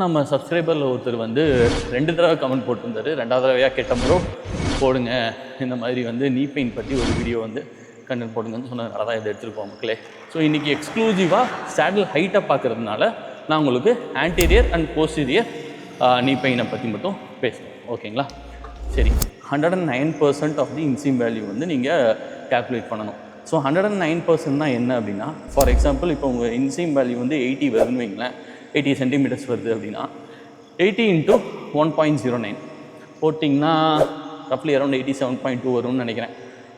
நம்ம சப்ஸ்கிரைபரில் ஒருத்தர் வந்து 2 தடவை கமெண்ட் போட்டிருந்தாரு. 2வது தடவையாக கேட்டேன் ப்ரோ போடுங்க, இந்த மாதிரி வந்து நீ பெயின் பற்றி ஒரு வீடியோ வந்து கண்டென்ட் போடுங்கன்னு சொன்னதுனால தான் இதை எடுத்துருப்போம் மக்களே. ஸோ இன்றைக்கி எக்ஸ்க்ளூசிவாக சேடில் ஹைட்டை பார்க்குறதுனால நான் உங்களுக்கு ஆன்டீரியர் அண்ட் போஸ்டீரியர் நீ பெயினை பற்றி மட்டும் பேசுகிறேன், ஓகேங்களா? சரி, 109% ஆஃப் தி இன்சீம் வேல்யூ வந்து நீங்கள் கேல்குலேட் பண்ணணும். ஸோ 109% தான் என்ன அப்படின்னா, ஃபார் எக்ஸாம்பிள் இப்போ உங்கள் இன்சீம் வேல்யூ வந்து 80 வருதுன்னு வைங்களேன், 80 சென்டிமீட்டர்ஸ் வருது அப்படின்னா 80 × 1.09 போட்டிங்கன்னா ரஃப்லி அரௌண்ட் 87.2 வரும்னு நினைக்கிறேன்.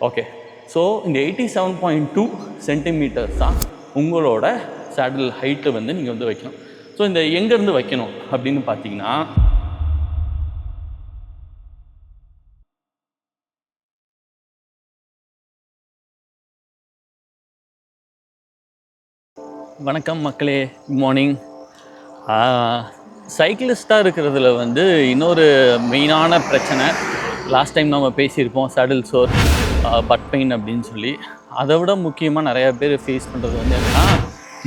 ஓகே, ஸோ இந்த 87.2 சென்டிமீட்டர்ஸ் தான் உங்களோட சேடில் ஹைட்டு வந்து நீங்கள் வந்து வைக்கணும். ஸோ இந்த எங்கேருந்து வைக்கணும் அப்படின்னு பார்த்தீங்கன்னா, வணக்கம் மக்களே, குட் மார்னிங். சைக்கிளிஸ்ட்டாக இருக்கிறதுல வந்து இன்னொரு மெயினான பிரச்சனை, லாஸ்ட் டைம் நம்ம பேசியிருப்போம், சேடில் சோர், பட் பெயின் அப்படின்னு சொல்லி. அதை விட முக்கியமாக நிறையா பேர் ஃபேஸ் பண்ணுறது வந்து என்னென்னா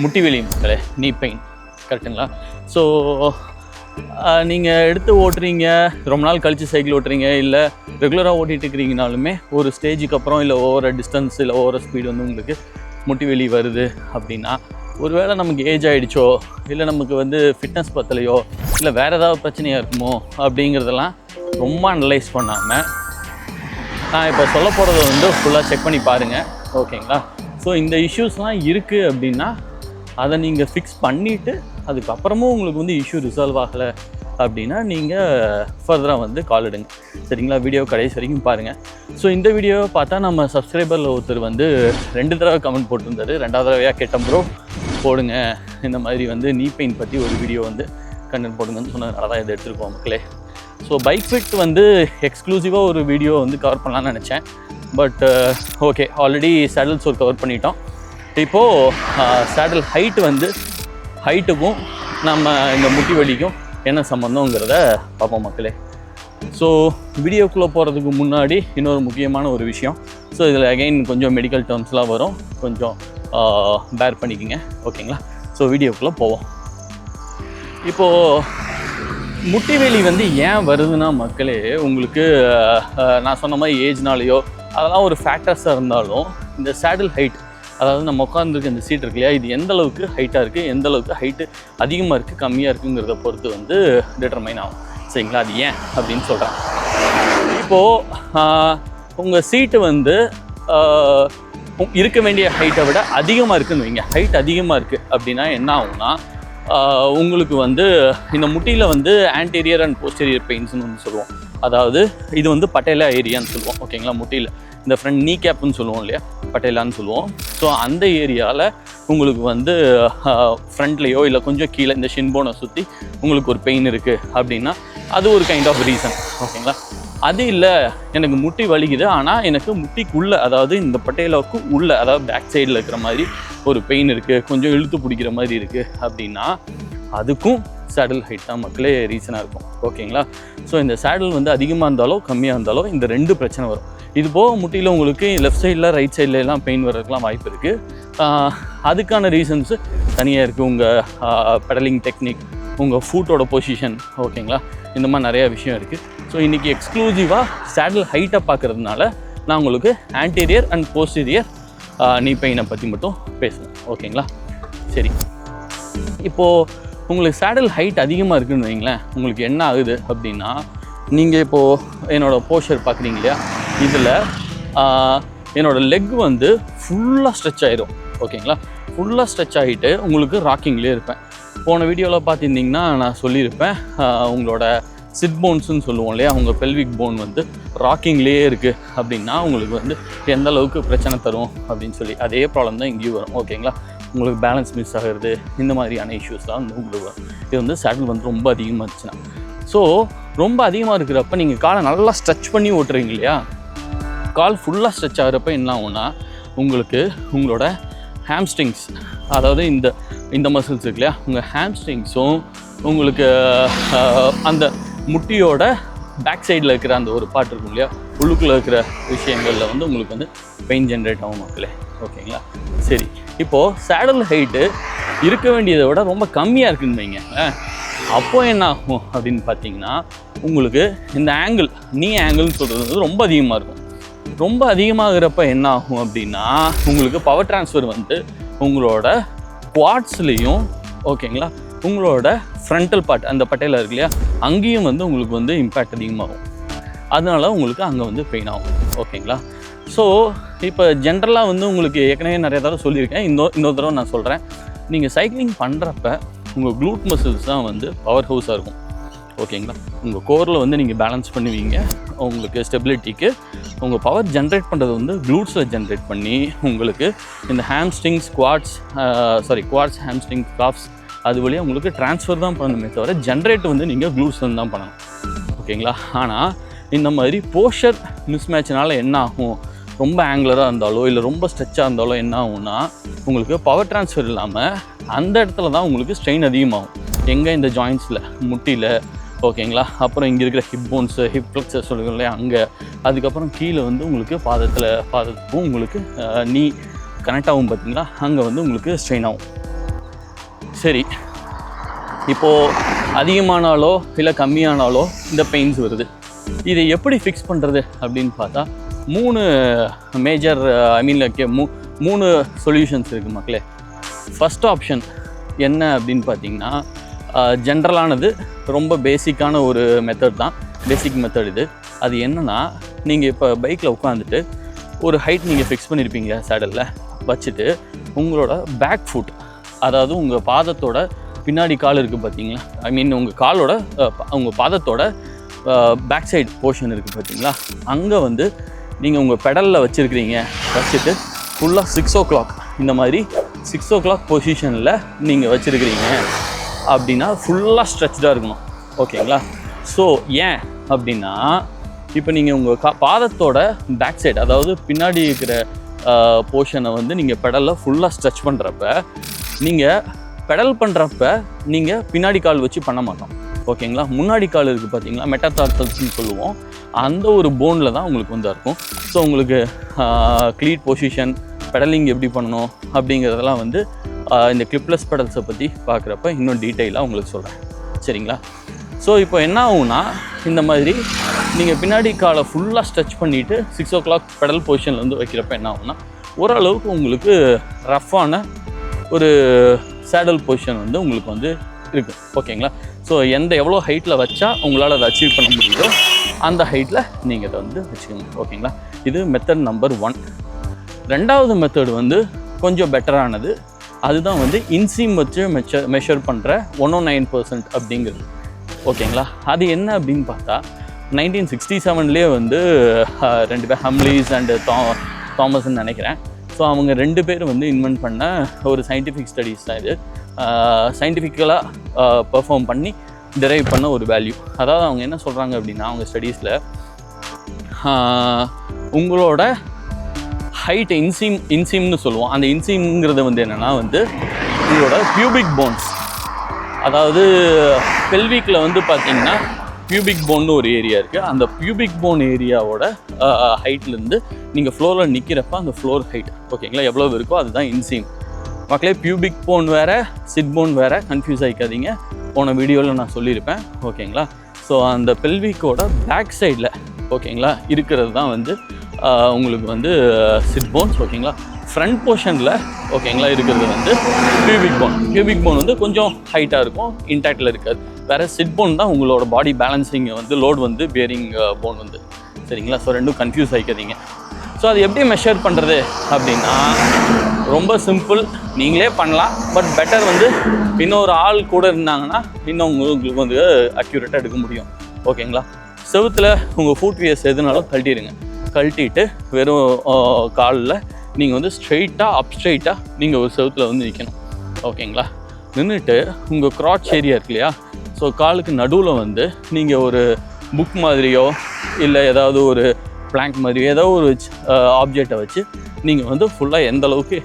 முட்டி வலி மக்களே, நீ பெயின், கரெக்டுங்களா? ஸோ நீங்கள் எடுத்து ஓட்டுறீங்க, ரொம்ப நாள் கழித்து சைக்கிள் ஓட்டுறீங்க, இல்லை ரெகுலராக ஓட்டிகிட்டு இருக்கிறீங்கனாலுமே ஒரு ஸ்டேஜுக்கு அப்புறம் இல்லை ஓவர டிஸ்டன்ஸ் இல்லை ஓவர ஸ்பீடு வந்து உங்களுக்கு முட்டி வலி வருது அப்படின்னா, ஒருவேளை நமக்கு ஏஜ் ஆகிடுச்சோ, இல்லை நமக்கு வந்து ஃபிட்னஸ் பத்தலையோ, இல்லை வேறு ஏதாவது பிரச்சனையாக இருக்குமோ அப்படிங்கிறதெல்லாம் ரொம்ப அனலைஸ் பண்ணாமல் நான் இப்போ சொல்ல போகிறத வந்து ஃபுல்லாக செக் பண்ணி பாருங்கள், ஓகேங்களா? ஸோ இந்த இஷ்யூஸ்லாம் இருக்குது அப்படின்னா அதை நீங்கள் ஃபிக்ஸ் பண்ணிவிட்டு அதுக்கப்புறமும் உங்களுக்கு வந்து இஷ்யூ ரிசால்வ் ஆகலை அப்படின்னா நீங்கள் ஃபர்தராக வந்து கால் எடுங்க, சரிங்களா? வீடியோ கடைசி வரைக்கும் பாருங்கள். ஸோ இந்த வீடியோவை பார்த்தா நம்ம சப்ஸ்கிரைபரில் ஒருத்தர் வந்து 2 தடவை கமெண்ட் போட்டிருந்தாரு. 2வது தடவையாக கேட்டேன் ப்ரோ போடுங்க, இந்த மாதிரி வந்து நீ பெயின் பற்றி ஒரு வீடியோ வந்து கண்டென்ட் போடுங்கன்னு சொன்னதுனால தான் இதை எடுத்துருப்போம் மக்களே. ஸோ பைக் ஃபிட் வந்து எக்ஸ்க்ளூசிவாக ஒரு வீடியோ வந்து கவர் பண்ணலான்னு நினச்சேன், but okay, already saddle sore cover பண்ணிட்டோம். இப்போது சேடில் ஹைட்டு வந்து ஹைட்டுக்கும் நம்ம இந்த முட்டி வலிக்கும் என்ன சம்மந்தங்கிறத பார்ப்போம் மக்களே. ஸோ வீடியோக்குள்ளே போகிறதுக்கு முன்னாடி இன்னொரு முக்கியமான ஒரு விஷயம். ஸோ இதில் அகைன் கொஞ்சம் மெடிக்கல் டேர்ம்ஸ்லாம் வரும், கொஞ்சம் பேர் பண்ணிக்கோங்க, ஓகேங்களா? ஸோ வீடியோக்குள்ளே போவோம். இப்போது முட்டி வலி வந்து ஏன் வருதுன்னா மக்களே, உங்களுக்கு நான் சொன்ன மாதிரி ஏஜ்னாலேயோ அதெல்லாம் ஒரு ஃபேக்டர்ஸாக இருந்தாலும், இந்த சேடில் ஹைட், அதாவது நம்ம உட்காந்துருக்க இந்த சீட் இருக்கு இல்லையா, இது எந்த அளவுக்கு ஹைட்டாக இருக்குது, எந்த அளவுக்கு ஹைட்டு அதிகமாக இருக்குது கம்மியாக இருக்குங்கிறத பொறுத்து வந்து டிட்டர்மைன் ஆகும், சரிங்களா? அது ஏன் அப்படின்னு சொல்கிறேன். இப்போது உங்கள் சீட்டு வந்து இருக்க வேண்டிய ஹைட்டை விட அதிகமாக இருக்குதுன்னு வைங்க, ஹைட் அதிகமாக இருக்குது அப்படின்னா என்ன ஆகும்னா, உங்களுக்கு வந்து இந்த முட்டியில் வந்து ஆன்டீரியர் அண்ட் போஸ்டீரியர் பெயின்ஸ்னு வந்து சொல்லுவோம். அதாவது இது வந்து பட்டேலா ஏரியான்னு சொல்லுவோம், ஓகேங்களா? முட்டியில் இந்த ஃப்ரண்ட் நீ கேப்புன்னு சொல்லுவோம் இல்லையா, பட்டேலான்னு சொல்லுவோம். ஸோ அந்த ஏரியாவில் உங்களுக்கு வந்து ஃப்ரண்ட்லேயோ இல்லை கொஞ்சம் கீழே இந்த ஷின்போனை சுற்றி உங்களுக்கு ஒரு பெயின் இருக்குது அப்படின்னா அது ஒரு கைண்ட் ஆஃப் ரீசன், ஓகேங்களா? அது இல்லை, எனக்கு முட்டி வலிக்குது ஆனால் எனக்கு முட்டிக்குள்ளே, அதாவது இந்த பட்டேலாவுக்கு உள்ளே, அதாவது பேக் சைடில் இருக்கிற மாதிரி ஒரு பெயின் இருக்குது, கொஞ்சம் இழுத்து பிடிக்கிற மாதிரி இருக்குது அப்படின்னா அதுக்கும் சேடில் ஹைட் தான் மக்களே ரீசனாக இருக்கும், ஓகேங்களா? ஸோ இந்த சேடில் வந்து அதிகமாக இருந்தாலோ கம்மியாக இருந்தாலோ இந்த 2 பிரச்சனை வரும். இது போக முட்டியில் உங்களுக்கு லெஃப்ட் சைடில் ரைட் சைடில் எல்லாம் பெயின் வர்றதுக்கெலாம் வாய்ப்பு இருக்குது. அதுக்கான ரீசன்ஸு தனியாக இருக்குது. உங்கள் பெடலிங் டெக்னிக், உங்கள் ஃபூட்டோட பொசிஷன், ஓகேங்களா? இந்த மாதிரி நிறையா விஷயம் இருக்குது. ஸோ இன்றைக்கி எக்ஸ்க்ளூசிவாக சேடில் ஹைட்டை பார்க்குறதுனால நான் உங்களுக்கு ஆன்டீரியர் அண்ட் போஸ்டீரியர் நீ பெயினை பற்றி மட்டும் பேசுவேன், ஓகேங்களா? சரி, இப்போது உங்களுக்கு சேடில் ஹைட் அதிகமாக இருக்குதுன்னு வைங்களேன், உங்களுக்கு என்ன ஆகுது அப்படின்னா, நீங்கள் இப்போது என்னோடய போஸ்டர் பார்க்குறீங்க இல்லையா, இதில் என்னோடய லெக் வந்து ஃபுல்லாக ஸ்ட்ரெச் ஆகிடும், ஓகேங்களா? ஃபுல்லாக ஸ்ட்ரெச் ஆகிட்டு உங்களுக்கு ராக்கிங்லேயே இருப்பேன். போன வீடியோவில் பார்த்துருந்திங்கன்னா நான் சொல்லியிருப்பேன், உங்களோட சிட் போன்ஸுன்னு சொல்லுவோம் இல்லையா, உங்கள் பெல்விக் போன் வந்து ராக்கிங்லேயே இருக்குது அப்படின்னா உங்களுக்கு வந்து எந்த அளவுக்கு பிரச்சனை தரும் அப்படின்னு சொல்லி, அதே ப்ராப்ளம் தான் இங்கேயும் வரும், ஓகேங்களா? உங்களுக்கு பேலன்ஸ் மிஸ் ஆகிறது, இந்த மாதிரியான இஷ்யூஸ்லாம் வந்து உங்களுக்கு வரும். இது வந்து சேடில் வந்து ரொம்ப அதிகமாக இருந்துச்சுன்னா. ஸோ ரொம்ப அதிகமாக இருக்கிறப்ப நீங்கள் காலை நல்லா ஸ்ட்ரெச் பண்ணி ஓட்டுறீங்க இல்லையா, கால் ஃபுல்லாக ஸ்ட்ரெச் ஆகிறப்ப என்ன ஆகும்னா, உங்களுக்கு உங்களோட ஹாம்ஸ்ட்ரிங்ஸ், அதாவது இந்த மசில்ஸ் இருக்கு இல்லையா, உங்கள் ஹாம்ஸ்ட்ரிங்ஸும் உங்களுக்கு அந்த முட்டியோட பேக் சைடில் இருக்கிற அந்த ஒரு பார்ட் இருக்கும் இல்லையா, உள்ளுக்குள்ளே இருக்கிற விஷயங்களில் வந்து உங்களுக்கு வந்து பெயின் ஜென்ரேட் ஆகும் மக்களே, ஓகேங்களா? சரி, இப்போது சேடில் ஹைட்டு இருக்க வேண்டியதை விட ரொம்ப கம்மியாக இருக்குன்னு வைங்க, அப்போது என்ன ஆகும் அப்படின்னு பார்த்தீங்கன்னா உங்களுக்கு இந்த ஆங்கிள் ஆங்கிள்னு சொல்கிறது வந்து ரொம்ப அதிகமாக இருக்கும். ரொம்ப அதிகமாகிறப்ப என்ன ஆகும் அப்படின்னா உங்களுக்கு பவர் ட்ரான்ஸ்ஃபர் வந்து உங்களோட குவாட்ஸ்லேயும் ஓகேங்களா உங்களோட ஃப்ரண்டல் பார்ட் அந்த பட்டையில் இருக்கு இல்லையா அங்கேயும் வந்து உங்களுக்கு வந்து இம்பேக்ட் அதிகமாகும். அதனால உங்களுக்கு அங்கே வந்து பெயின் ஆகும். ஓகேங்களா. ஸோ இப்போ ஜென்ரலாக வந்து உங்களுக்கு ஏற்கனவே நிறைய தடவை சொல்லியிருக்கேன், இன்னொரு தடவை நான் சொல்கிறேன். நீங்கள் சைக்கிளிங் பண்ணுறப்ப உங்கள் க்ளூட் மசில்ஸ் தான் வந்து பவர் ஹவுஸாக இருக்கும். ஓகேங்களா. உங்கள் கோரில் வந்து நீங்கள் பேலன்ஸ் பண்ணுவீங்க. உங்களுக்கு ஸ்டெபிலிட்டிக்கு உங்கள் பவர் ஜென்ரேட் பண்ணுறது வந்து க்ளூட்ஸில் ஜென்ரேட் பண்ணி உங்களுக்கு இந்த ஹாம்ஸ்ட்ரிங்ஸ் குவாட்ஸ் ஹாம்ஸ்ட்ரிங் காஃப்ஸ் அது வழியாக உங்களுக்கு ட்ரான்ஸ்ஃபர் தான் பண்ணணுமே தவிர ஜென்ரேட் வந்து நீங்கள் க்ளூட்ஸ்லேருந்து தான் பண்ணணும். ஓகேங்களா. ஆனால் இந்த மாதிரி போஸ்டர் மிஸ்மேட்ச்னால என்ன ஆகும், ரொம்ப ஆங்குலராக இருந்தாலோ இல்லை ரொம்ப ஸ்ட்ரெச்சாக இருந்தாலோ என்ன ஆகும்னா உங்களுக்கு பவர் ட்ரான்ஸ்ஃபர் இல்லாமல் அந்த இடத்துல தான் உங்களுக்கு ஸ்ட்ரெயின் அதிகமாகும். எங்கே இந்த ஜாயின்ஸில் முட்டியில் ஓகேங்களா, அப்புறம் இங்கே இருக்கிற ஹிப் போன்ஸு ஹிப் ஃப்ளெக்ஸர் சொல்லுங்கள் இல்லையா அங்கே, அதுக்கப்புறம் கீழே வந்து உங்களுக்கு பாதத்துக்கும் உங்களுக்கு நீ கனெக்ட் ஆகும் பார்த்தீங்களா, அங்கே வந்து உங்களுக்கு ஸ்ட்ரெயின் ஆகும். சரி, இப்போது அதிகமானாலோ இல்லை கம்மியானாலோ இந்த பெயின்ஸ் வருது. இதை எப்படி ஃபிக்ஸ் பண்ணுறது அப்படின்னு பார்த்தா 3 மேஜர் மூணு சொல்யூஷன்ஸ் இருக்குது மக்களே. ஃபஸ்ட் ஆப்ஷன் என்ன அப்படின்னு பார்த்தீங்கன்னா ஜென்ரலானது, ரொம்ப பேசிக்கான ஒரு மெத்தட் தான், பேசிக் மெத்தட் இது. அது என்னென்னா நீங்கள் இப்போ பைக்கில் உட்காந்துட்டு ஒரு ஹைட் நீங்கள் ஃபிக்ஸ் பண்ணியிருப்பீங்க சேடலில் வச்சுட்டு உங்களோட பேக் ஃபுட், அதாவது உங்கள் பாதத்தோட பின்னாடி கால் இருக்குது பார்த்தீங்களா, உங்கள் பாதத்தோட பேக் சைடு போர்ஷன் இருக்குது பார்த்தீங்களா, அங்கே வந்து நீங்கள் உங்கள் பெடலில் வச்சுட்டு ஃபுல்லாக 6 o'clock இந்த மாதிரி 6 o'clock பொசிஷனில் நீங்கள் வச்சுருக்கிறீங்க அப்படின்னா ஃபுல்லாக ஸ்ட்ரெச்டாக இருக்கணும். ஓகேங்களா. ஸோ ஏன் அப்படின்னா இப்போ நீங்கள் உங்கள் பாதத்தோட பேக் சைடு, அதாவது பின்னாடி இருக்கிற போர்ஷனை வந்து நீங்கள் பெடலில் ஃபுல்லாக ஸ்ட்ரெச் பண்ணுறப்ப, நீங்கள் பெடல் பண்ணுறப்ப நீங்கள் பின்னாடி கால் வச்சு பண்ண மாட்டோம். ஓகேங்களா. முன்னாடி கால் இருக்குது பார்த்தீங்களா, மெட்டாதார்சல்ஸ்னு சொல்லுவோம், அந்த ஒரு போனில் தான் உங்களுக்கு வந்து இருக்கும். ஸோ உங்களுக்கு க்ளீட் பொசிஷன், பெடலிங் எப்படி பண்ணணும் அப்படிங்கிறதெல்லாம் வந்து இந்த கிளிப்லெஸ் பெடல்ஸை பற்றி பார்க்குறப்ப இன்னும் டீட்டெயிலாக உங்களுக்கு சொல்கிறேன். சரிங்களா. ஸோ இப்போ என்ன ஆகும்னா இந்த மாதிரி நீங்கள் பின்னாடி காலை ஃபுல்லாக ஸ்ட்ரெச் பண்ணிவிட்டு 6 o'clock பெடல் பொசிஷனில் வந்து வைக்கிறப்ப என்ன ஆகும்னா ஓரளவுக்கு உங்களுக்கு ரஃப்பான ஒரு சேடல் பொசிஷன் வந்து உங்களுக்கு வந்து இருக்குது. ஓகேங்களா. ஸோ எவ்வளோ ஹைட்டில் வச்சா உங்களால் அதை அச்சீவ் பண்ண முடியுதோ அந்த ஹைட்டில் நீங்கள் அதை வந்து வச்சுக்கோங்க. ஓகேங்களா. இது மெத்தட் நம்பர் 1. ரெண்டாவது மெத்தட் வந்து கொஞ்சம் பெட்டரானது. அதுதான் வந்து இன்சீம் வச்சு மெஷர் பண்ணுற 109% அப்படிங்கிறது. ஓகேங்களா. அது என்ன அப்படின்னு பார்த்தா 1967 வந்து 2 பேர், ஹம்லீஸ் அண்டு தாமஸ்ன்னு நினைக்கிறேன். ஸோ அவங்க 2 பேர் வந்து இன்வென்ட் பண்ண ஒரு சயின்டிஃபிக் ஸ்டடீஸ் தான் இது. சயின்டிஃபிக்கலாக பெர்ஃபார்ம் பண்ணி டிரைவ் பண்ண ஒரு வேல்யூ. அதாவது அவங்க என்ன சொல்கிறாங்க அப்படின்னா அவங்க ஸ்டடீஸில் உங்களோட ஹைட் இன்சீம்னு சொல்லுவோம். அந்த இன்சீம்ங்கிறது வந்து என்னென்னா வந்து உங்களோட பியூபிக் போன்ஸ், அதாவது பெல்விக்கில் வந்து பார்த்திங்கன்னா பியூபிக் போன்னு ஒரு ஏரியா இருக்குது. அந்த பியூபிக் போன் ஏரியாவோட ஹைட்லேருந்து நீங்கள் ஃப்ளோரில் நிற்கிறப்ப அந்த ஃப்ளோர் ஹைட் ஓகேங்களா எவ்வளோ இருக்கோ அதுதான் இன்சீம். மக்களே, பியூபிக் போன் வேறு சிட் போன் வேறு, கன்ஃபியூஸ் ஆகிக்காதீங்க. போன வீடியோவில் நான் சொல்லியிருப்பேன். ஓகேங்களா. ஸோ அந்த பெல்விக்கோட பேக் சைடில் ஓகேங்களா இருக்கிறது தான் வந்து உங்களுக்கு வந்து சிட் போன்ஸ். ஓகேங்களா. ஃப்ரண்ட் போர்ஷனில் ஓகேங்களா இருக்கிறது வந்து பியூபிக் போன் வந்து கொஞ்சம் ஹைட்டாக இருக்கும், இன்டாக்டில் இருக்காது. வேறு சிட் போன் தான் உங்களோட பாடி பேலன்சிங்கை வந்து லோட் வந்து பேரிங் போன் வந்து. சரிங்களா. ஸோ ரெண்டும் கன்ஃபியூஸ் ஆகிக்காதீங்க. ஸோ அது எப்படி மெஷர் பண்ணுறது அப்படின்னா ரொம்ப சிம்பிள், நீங்களே பண்ணலாம். பட் பெட்டர் வந்து இன்னொரு ஆள் கூட இருந்தாங்கன்னா இன்னும் உங்களுக்கு வந்து அக்யூரேட்டாக எடுக்க முடியும். ஓகேங்களா. செவுத்தில் உங்கள் ஃபுட் வியர்ஸ் எதுனாலும் கழட்டிட்டு வெறும் காலில் நீங்கள் வந்து ஸ்ட்ரெயிட்டாக நீங்கள் ஒரு செவுத்தில் வந்து நிற்கணும். ஓகேங்களா. நின்றுட்டு உங்கள் க்ராட்ச் ஏரியா இருக்கு இல்லையா, ஸோ காலுக்கு நடுவில் வந்து நீங்கள் ஒரு புக் மாதிரியோ இல்லை ஏதாவது ஒரு பிளாங்க் மாதிரியோ ஏதோ ஒரு ஆப்ஜெக்டை வச்சு நீங்கள் வந்து ஃபுல்லாக எந்த அளவுக்கு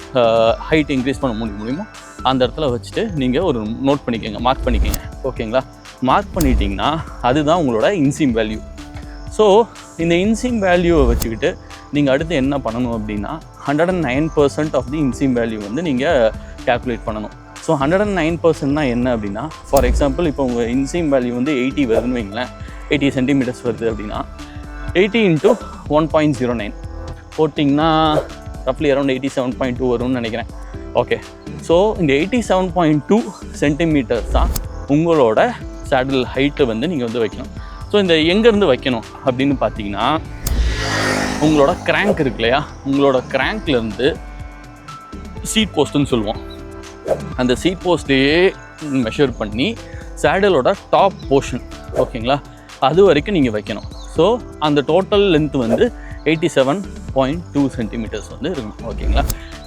ஹைட் இன்க்ரீஸ் பண்ண முடியுமோ அந்த இடத்துல வச்சுட்டு நீங்கள் ஒரு நோட் பண்ணிக்கோங்க, மார்க் பண்ணிக்கோங்க. ஓகேங்களா. மார்க் பண்ணிட்டீங்கன்னா அதுதான் உங்களோட இன்சீம் வேல்யூ. ஸோ இந்த இன்சீம் வேல்யூவை வச்சுக்கிட்டு நீங்கள் அடுத்து என்ன பண்ணணும் அப்படின்னா 109% ஆஃப் தி இன்சீம் வேல்யூ வந்து நீங்கள் கேல்குலேட் பண்ணணும். ஸோ ஸோ 109% என்ன அப்படின்னா, ஃபார் எக்ஸாம்பிள் இப்போ உங்கள் இன்சீம் வேல்யூ வந்து 80 வருதுன்னு வைங்களேன், 80 சென்டிமீட்டர்ஸ் வருது அப்படின்னா 80 × 1.09 போட்டிங்கன்னா ரஃப்லி அரௌண்ட் 87.2 வரும்னு நினைக்கிறேன். ஓகே, ஸோ இந்த 87.2 சென்டிமீட்டர்ஸ் தான் உங்களோட சேடில் ஹைட்டை வந்து நீங்கள் வந்து வைக்கணும். ஸோ இந்த எங்கேருந்து வைக்கணும் அப்படின்னு பார்த்தீங்கன்னா, உங்களோட கிராங்க் இருக்கு இல்லையா, உங்களோட கிராங்க்லேருந்து சீட் போஸ்ட்டுன்னு சொல்லுவோம், அந்த சீட் போஸ்ட்லேயே மெஷர் பண்ணி சேடலோட டாப் போர்ஷன் ஓகேங்களா அது வரைக்கும் நீங்கள் வைக்கணும். ஸோ அந்த டோட்டல் லென்த் வந்து 87.2 சென்டிமீட்டர்ஸ் வந்து இருக்கும். ஓகேங்களா,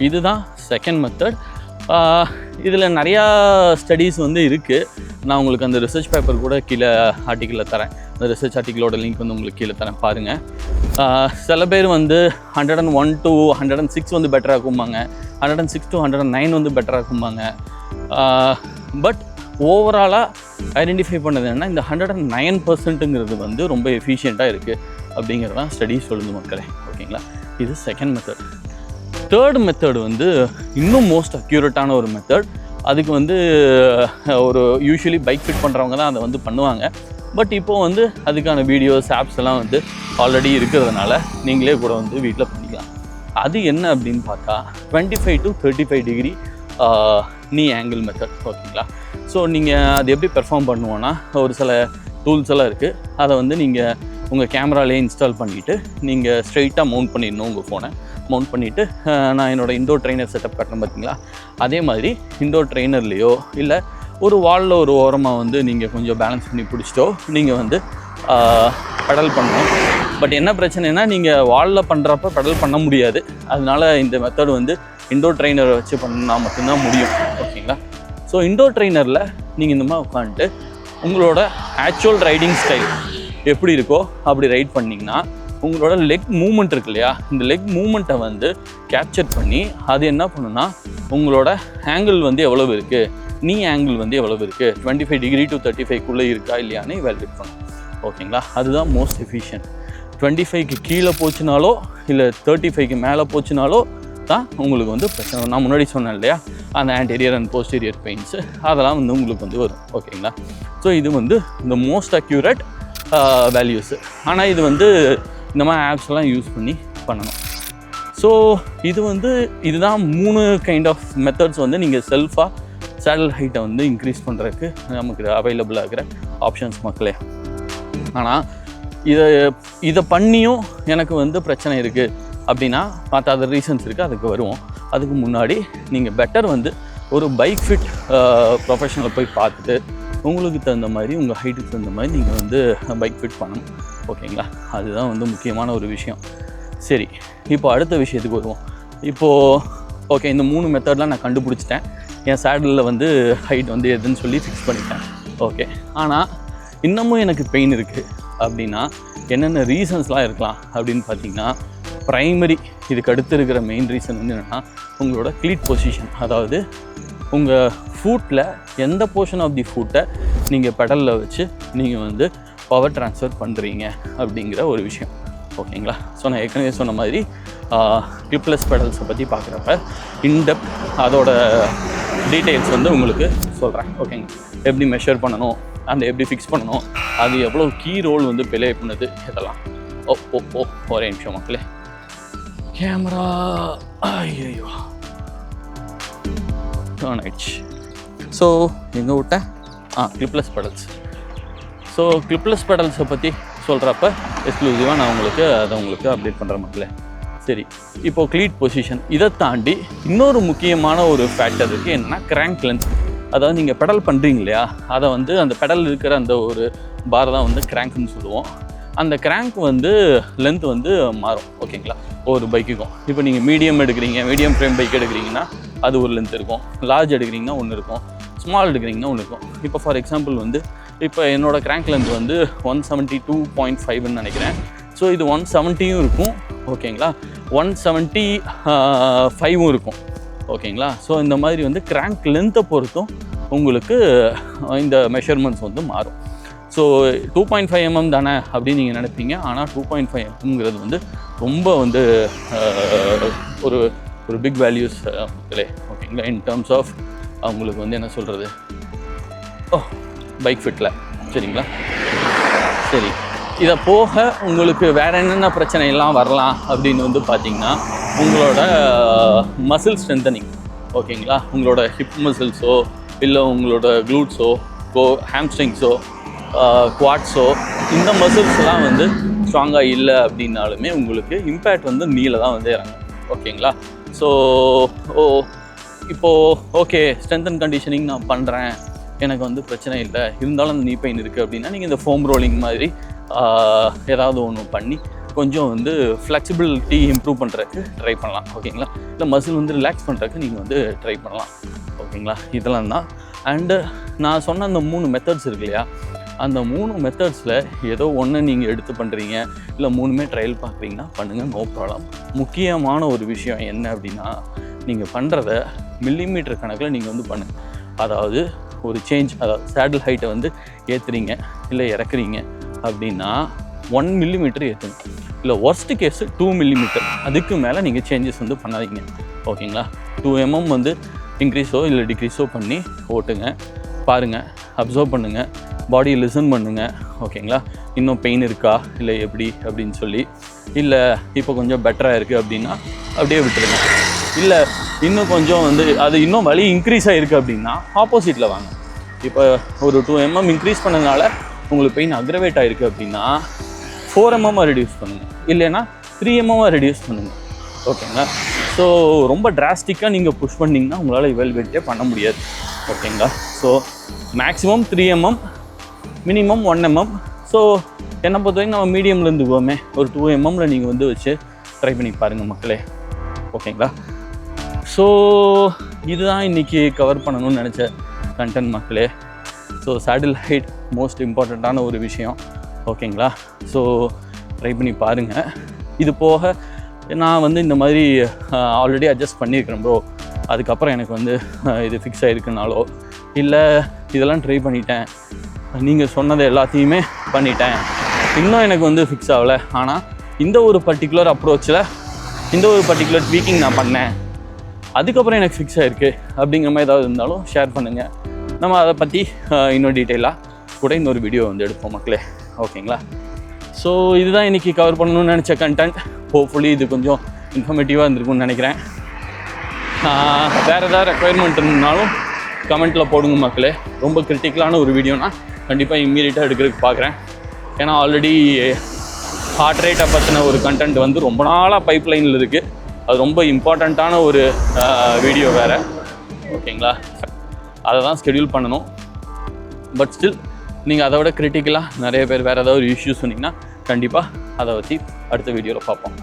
இதுதான் செகண்ட் மெத்தட். இதில் நிறையா ஸ்டடீஸ் வந்து இருக்குது. நான் உங்களுக்கு அந்த ரிசர்ச் பேப்பர் கூட கீழே ஆர்டிக்கிளில் தரேன். அந்த ரிசர்ச் ஆர்டிக்கிளோட லிங்க் வந்து உங்களுக்கு கீழே தரேன், பாருங்கள். சில பேர் வந்து 101 to 106 வந்து பெட்டராக இருக்கும்பாங்க, 106 to 109 வந்து பெட்டராக இருக்கும்பாங்க. பட் ஓவராலாக ஐடென்டிஃபை பண்ணது என்னன்னா, இந்த 109%ங்கிறது வந்து ரொம்ப எஃபிஷியண்ட்டாக இருக்குது அப்படிங்கிறதான் ஸ்டடீஸ் சொல்லுது மக்களே. ஓகேங்களா, இது செகண்ட் மெத்தட். தேர்ட் மெத்தட் வந்து இன்னும் மோஸ்ட் அக்யூரேட்டான ஒரு மெத்தட். அதுக்கு வந்து ஒரு யூஸ்வலி பைக் ஃபிட் பண்ணுறவங்க தான் அதை வந்து பண்ணுவாங்க. பட் இப்போது வந்து அதுக்கான வீடியோஸ் ஆப்ஸ் எல்லாம் வந்து ஆல்ரெடி இருக்கிறதுனால நீங்களே கூட வந்து வீட்டில் பண்ணிக்கலாம். அது என்ன அப்படின்னு பார்த்தா 25 to 35 டிகிரி நீ ஆங்கிள் மெத்தட். ஓகேங்களா, ஸோ நீங்கள் அது எப்படி பெர்ஃபார்ம் பண்ணுவோன்னா, ஒரு சில டூல்ஸ் எல்லாம் இருக்குது. அதை வந்து நீங்கள் உங்கள் கேமராலே இன்ஸ்டால் பண்ணிவிட்டு நீங்கள் ஸ்ட்ரெயிட்டாக மவுண்ட் பண்ணிடணும். உங்கள் ஃபோனை மவுண்ட் பண்ணிவிட்டு, நான் என்னோடய இண்டோர் ட்ரெயினர் செட்டப் கட்டுறேன் பார்த்தீங்களா, அதே மாதிரி இண்டோர் ட்ரெயினர்லேயோ இல்லை ஒரு வாலில் ஒரு ஓரமாக வந்து நீங்கள் கொஞ்சம் பேலன்ஸ் பண்ணி பிடிச்சிட்டோ நீங்கள் வந்து பெடல் பண்ணணும். பட் என்ன பிரச்சனைனா, நீங்கள் வாலில் பண்ணுறப்ப பெடல் பண்ண முடியாது. அதனால இந்த மெத்தட் வந்து இண்டோர் ட்ரெயினரை வச்சு பண்ணால் மட்டும்தான் முடியும். ஓகேங்களா, ஸோ இண்டோர் ட்ரெயினரில் நீங்கள் இந்த மாதிரி உட்காந்துட்டு உங்களோட ஆக்சுவல் ரைடிங் ஸ்டைல் எப்படி இருக்கோ அப்படி ரைட் பண்ணிங்கன்னா, உங்களோட லெக் மூமெண்ட் இருக்கு இல்லையா, இந்த லெக் மூமெண்ட்டை வந்து கேப்சர் பண்ணி அது என்ன பண்ணுன்னா, உங்களோட ஆங்கிள் வந்து எவ்வளவு இருக்குது, நீ ஆங்கிள் வந்து எவ்வளவு இருக்குது, 25 டிகிரி to 35க்குள்ளே இருக்கா இல்லையான்னு வேல்யூட் பண்ணும். ஓகேங்களா, அதுதான் மோஸ்ட் எஃபிஷியன்ட். 25க்கு கீழே போச்சுனாலோ இல்லை 35க்கு மேலே போச்சுனாலோ தான் உங்களுக்கு வந்து பிரச்சனை. நான் முன்னாடி சொன்னேன் இல்லையா, அந்த ஆன்டீரியர் அண்ட் போஸ்டீரியர் பெயின்ஸு அதெல்லாம் வந்து உங்களுக்கு வந்து வரும். ஓகேங்களா, ஸோ இது வந்து இந்த மோஸ்ட் அக்யூரேட் வேல்யூஸு. ஆனால் இது வந்து இந்த மாதிரி ஆப்ஸ்லாம் யூஸ் பண்ணி பண்ணணும். ஸோ இதுதான் 3 கைண்ட் ஆஃப் மெத்தட்ஸ் வந்து நீங்கள் செல்ஃபாக சேடல் ஹைட்டை வந்து இன்க்ரீஸ் பண்ணுறதுக்கு நமக்கு அவைலபிளாக இருக்கிற ஆப்ஷன்ஸ் மக்களே. ஆனால் இதை பண்ணியும் எனக்கு வந்து பிரச்சனை இருக்குது அப்படின்னா மற்ற அதர் ரீசன்ஸ் இருக்குது, அதுக்கு வருவோம். அதுக்கு முன்னாடி நீங்கள் பெட்டர் வந்து ஒரு பைக் ஃபிட் ப்ரொஃபஷனலை போய் பார்த்துட்டு உங்களுக்கு தகுந்த மாதிரி உங்கள் ஹைட்டுக்கு தகுந்த மாதிரி நீங்கள் வந்து பைக் ஃபிட் பண்ணணும். ஓகேங்களா, அதுதான் வந்து முக்கியமான ஒரு விஷயம். சரி, இப்போ அடுத்த விஷயத்துக்கு வருவோம். இப்போது ஓகே, இந்த 3 மெத்தட்லாம் நான் கண்டுபிடிச்சிட்டேன். என் சேடலில் வந்து ஹைட் வந்து எதுன்னு சொல்லி ஃபிக்ஸ் பண்ணிட்டேன். ஓகே, ஆனால் இன்னமும் எனக்கு பெயின் இருக்குது அப்படின்னா என்னென்ன ரீசன்ஸ்லாம் இருக்கலாம் அப்படின்னு பார்த்தீங்கன்னா, ப்ரைமரி இதுக்கு அடுத்து இருக்கிற மெயின் ரீசன் வந்து என்னென்னா, உங்களோட க்ளீட் பொசிஷன். அதாவது உங்கள் ஃபூட்டில் எந்த போர்ஷன் ஆஃப் தி ஃபூட்டை நீங்கள் பெடலில் வச்சு நீங்கள் வந்து பவர் ட்ரான்ஸ்ஃபர் பண்ணுறீங்க அப்படிங்கிற ஒரு விஷயம். ஓகேங்களா, ஸோ நான் ஏற்கனவே சொன்ன மாதிரி கிளிப்லெஸ் பெடல்ஸை பற்றி பார்க்குறப்ப இன்டெப்த் அதோட டீட்டெயில்ஸ் வந்து உங்களுக்கு சொல்கிறேன். ஓகேங்க, எப்படி மெஷர் பண்ணணும், அந்த எப்படி ஃபிக்ஸ் பண்ணணும், அது எவ்வளோ கீ ரோல் வந்து ப்ளே பண்ணுது, இதெல்லாம். ஒரே நிமிஷம் மக்களே, கேமரா ஐயோ டர்ன் ஆயிடுச்சு. ஸோ எங்கே விட்டேன்? கிளிப்லெஸ் பெடல்ஸ். ஸோ கிளிப்லெஸ் பெடல்ஸை பற்றி சொல்கிறப்ப எக்ஸ்க்ளூசிவாக நான் உங்களுக்கு அப்டேட் பண்ணுறேன் மக்களே. சரி, இப்போது க்ளீட் பொசிஷன். இதை தாண்டி இன்னொரு முக்கியமான ஒரு ஃபேக்டர் இருக்குது, என்னென்னா கிராங்க் லென்த். அதாவது நீங்கள் பெடல் பண்ணுறீங்க இல்லையா, அதை வந்து அந்த பெடல் இருக்கிற அந்த ஒரு பார் தான் வந்து கிராங்க்னு சொல்லுவோம். அந்த கிராங்க் வந்து லென்த் வந்து மாறும். ஓகேங்களா, ஒரு பைக்குக்கும். இப்போ நீங்கள் மீடியம் ஃப்ரேம் பைக் எடுக்கிறீங்கன்னா அது ஒரு லென்த் இருக்கும், லார்ஜ் எடுக்கிறீங்கன்னா ஒன்று இருக்கும், ஸ்மால் எடுக்கிறீங்கன்னா ஒன்று இருக்கும். இப்போ ஃபார் எக்ஸாம்பிள் வந்து இப்போ என்னோடய கிராங்க் லென்த் வந்து 172.5ன்னு நினைக்கிறேன். ஸோ இது 170யும் இருக்கும். ஓகேங்களா, 175ம் இருக்கும். ஓகேங்களா, ஸோ இந்த மாதிரி வந்து கிராங்க் லென்த்தை பொறுத்தும் உங்களுக்கு இந்த மெஷர்மெண்ட்ஸ் வந்து மாறும். ஸோ 2.5 mm தானே அப்படின்னு நீங்கள் நினைப்பீங்க. ஆனால் 2.5 mmங்கிறது வந்து ரொம்ப வந்து ஒரு பிக் வேல்யூஸ் மக்களே. ஓகேங்களா, இன் டேர்ம்ஸ் ஆஃப் உங்களுக்கு வந்து என்ன சொல்கிறது பைக் ஃபிட்டில் சரிங்களா. சரி, இதை போக உங்களுக்கு வேறு என்னென்ன பிரச்சனையெல்லாம் வரலாம் அப்படின்னு வந்து பார்த்திங்கன்னா உங்களோட மசில் ஸ்ட்ரென்தனிங் ஓகேங்களா. உங்களோட ஹிப் மசில்ஸோ இல்லை உங்களோட க்ளூட்ஸோ ஹாம்ஸ்ட்ரிங்ஸோ குவாட்ஸோ இந்த மசில்ஸ்லாம் வந்து ஸ்ட்ராங்காக இல்லை அப்படின்னாலுமே உங்களுக்கு இம்பேக்ட் வந்து நீல தான் வந்து இறங்கும் ஓகேங்களா. ஸோ இப்போது ஓகே ஸ்ட்ரென்த் அண்ட் கண்டிஷனிங் நான் பண்ணுறேன், எனக்கு வந்து பிரச்சனை இல்லை, இருந்தாலும் அந்த நீ பெயின் இருக்குது அப்படின்னா நீங்கள் இந்த ஃபோம் ரோலிங் மாதிரி ஏதாவது ஒன்று பண்ணி கொஞ்சம் வந்து ஃப்ளெக்சிபிலிட்டி இம்ப்ரூவ் பண்ணுறதுக்கு ட்ரை பண்ணலாம் ஓகேங்களா. இல்லை மசில் வந்து ரிலாக்ஸ் பண்ணுறதுக்கு நீங்கள் வந்து ட்ரை பண்ணலாம் ஓகேங்களா. இதெல்லாம் தான். அண்டு நான் சொன்ன அந்த 3 மெத்தட்ஸ் இருக்கு இல்லையா, அந்த 3 மெத்தட்ஸில் ஏதோ ஒன்று நீங்கள் எடுத்து பண்ணுறீங்க இல்லை 3மே ட்ரையல் பார்க்குறீங்கன்னா பண்ணுங்கள், நோ ப்ராப்ளம். முக்கியமான ஒரு விஷயம் என்ன அப்படின்னா நீங்கள் பண்ணுறத மில்லிமீட்டர் கணக்கில் நீங்கள் வந்து பண்ணுங்கள். அதாவது ஒரு சேஞ்ச், அதாவது சேடில் ஹைட்டை வந்து ஏற்றுறீங்க இல்லை இறக்குறீங்க அப்படின்னா 1 மில்லிமீட்டர் ஏற்றுங்க, இல்லை ஒர்ஸ்ட் கேஸு 2 மில்லிமீட்டர், அதுக்கு மேலே நீங்கள் சேஞ்சஸ் வந்து பண்ணாதீங்க ஓகேங்களா. 2 mm வந்து இன்க்ரீஸோ இல்லை டிக்ரீஸோ பண்ணி ஓட்டுங்க, பாருங்கள், அப்சர்வ் பண்ணுங்கள், பாடியை லிசன் பண்ணுங்கள் ஓகேங்களா. இன்னும் பெயின் இருக்கா இல்லை எப்படி அப்படின்னு சொல்லி, இல்லை இப்போ கொஞ்சம் பெட்டராக இருக்குது அப்படின்னா அப்படியே விட்டுருங்க. இல்லை இன்னும் கொஞ்சம் வந்து அது இன்னும் வலி இன்க்ரீஸ் ஆகிருக்கு அப்படின்னா ஆப்போசிட்டில் வாங்க. இப்போ ஒரு 2 mm இன்க்ரீஸ் பண்ணதுனால உங்களுக்கு பெயின் அக்ரவேட் ஆகிருக்கு அப்படின்னா 4 mm ரெடியூஸ் பண்ணுங்கள், இல்லைன்னா 3 mm ரெடியூஸ் பண்ணுங்கள் ஓகேங்களா. ஸோ ரொம்ப டிராஸ்டிக்காக நீங்கள் புஷ் பண்ணிங்கன்னா உங்களால் இவால்வேட்டே பண்ண முடியாது ஓகேங்களா. So maximum 3 mm, minimum 1 mm. So என்னை பொறுத்த வரைக்கும் நம்ம மீடியமில் இருந்துக்குவோமே, ஒரு 2 mm நீங்கள் வந்து வச்சு ட்ரை பண்ணி பாருங்கள் மக்களே ஓகேங்களா. ஸோ இதுதான் இன்றைக்கி கவர் பண்ணணும்னு நினச்ச கண்டென்ட் மக்களே. ஸோ சேடில் ஹைட் மோஸ்ட் இம்பார்ட்டண்ட்டான ஒரு விஷயம் ஓகேங்களா. ஸோ ட்ரை பண்ணி பாருங்கள். இது போக நான் வந்து இந்த மாதிரி ஆல்ரெடி அட்ஜஸ்ட் பண்ணியிருக்கிறேன் ப்ரோ, அதுக்கப்புறம் எனக்கு வந்து இது ஃபிக்ஸ் ஆகிருக்குனாலோ இல்லை இதெல்லாம் ட்ரை பண்ணிட்டேன், நீங்கள் சொன்னது எல்லாத்தையுமே பண்ணிட்டேன், இன்னும் எனக்கு வந்து ஃபிக்ஸ் ஆகலை, ஆனால் இந்த ஒரு பர்டிகுலர் அப்ரோச்சில் இந்த ஒரு பர்டிகுலர் ட்வீக்கிங் நான் பண்ணேன், அதுக்கப்புறம் எனக்கு ஃபிக்ஸ் ஆகிருக்கு அப்படிங்கிற மாதிரி ஏதாவது இருந்தாலும் ஷேர் பண்ணுங்கள். நம்ம அதை பற்றி இன்னும் டீட்டெயிலாக கூட இன்னொரு வீடியோ வந்து எடுப்போம் மக்களே ஓகேங்களா. ஸோ இதுதான் இன்றைக்கி கவர் பண்ணணும்னு நினச்ச கண்டென்ட். ஹோப்ஃபுல்லி இது கொஞ்சம் இன்ஃபர்மேட்டிவாக இருந்திருக்கும்னு நினைக்கிறேன். வேறு ஏதாவது ரெக்குயர்மெண்ட் இருந்தாலும் கமெண்ட்டில் போடுங்க மக்களே. ரொம்ப கிரிட்டிக்கலான ஒரு வீடியோனா கண்டிப்பாக இம்மீடியட்டாக எடுக்கிறதுக்கு பார்க்குறேன். ஏன்னா ஆல்ரெடி ஹார்ட் ரேட்டை பற்றின ஒரு கண்டென்ட் வந்து ரொம்ப நாளாக பைப்லைனில் இருக்குது. அது ரொம்ப இம்பார்ட்டண்ட்டான ஒரு வீடியோ வேறு ஓகேங்களா. அதை தான் ஸ்கெடியூல் பண்ணணும். பட் ஸ்டில் நீங்கள் அதை விட கிரிட்டிக்கலாக நிறைய பேர் வேறு ஏதாவது ஒரு இஷ்யூஸ் சொன்னீங்கன்னா கண்டிப்பாக அதை வச்சு அடுத்த வீடியோவில் பார்ப்போம்.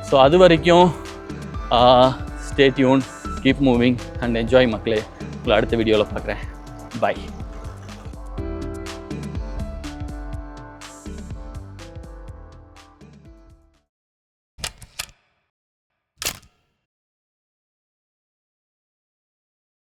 ஸோ அது வரைக்கும் stay tune, keep moving and enjoy மக்களே. உங்களை அடுத்த வீடியோவில் பார்க்குறேன். பாய்.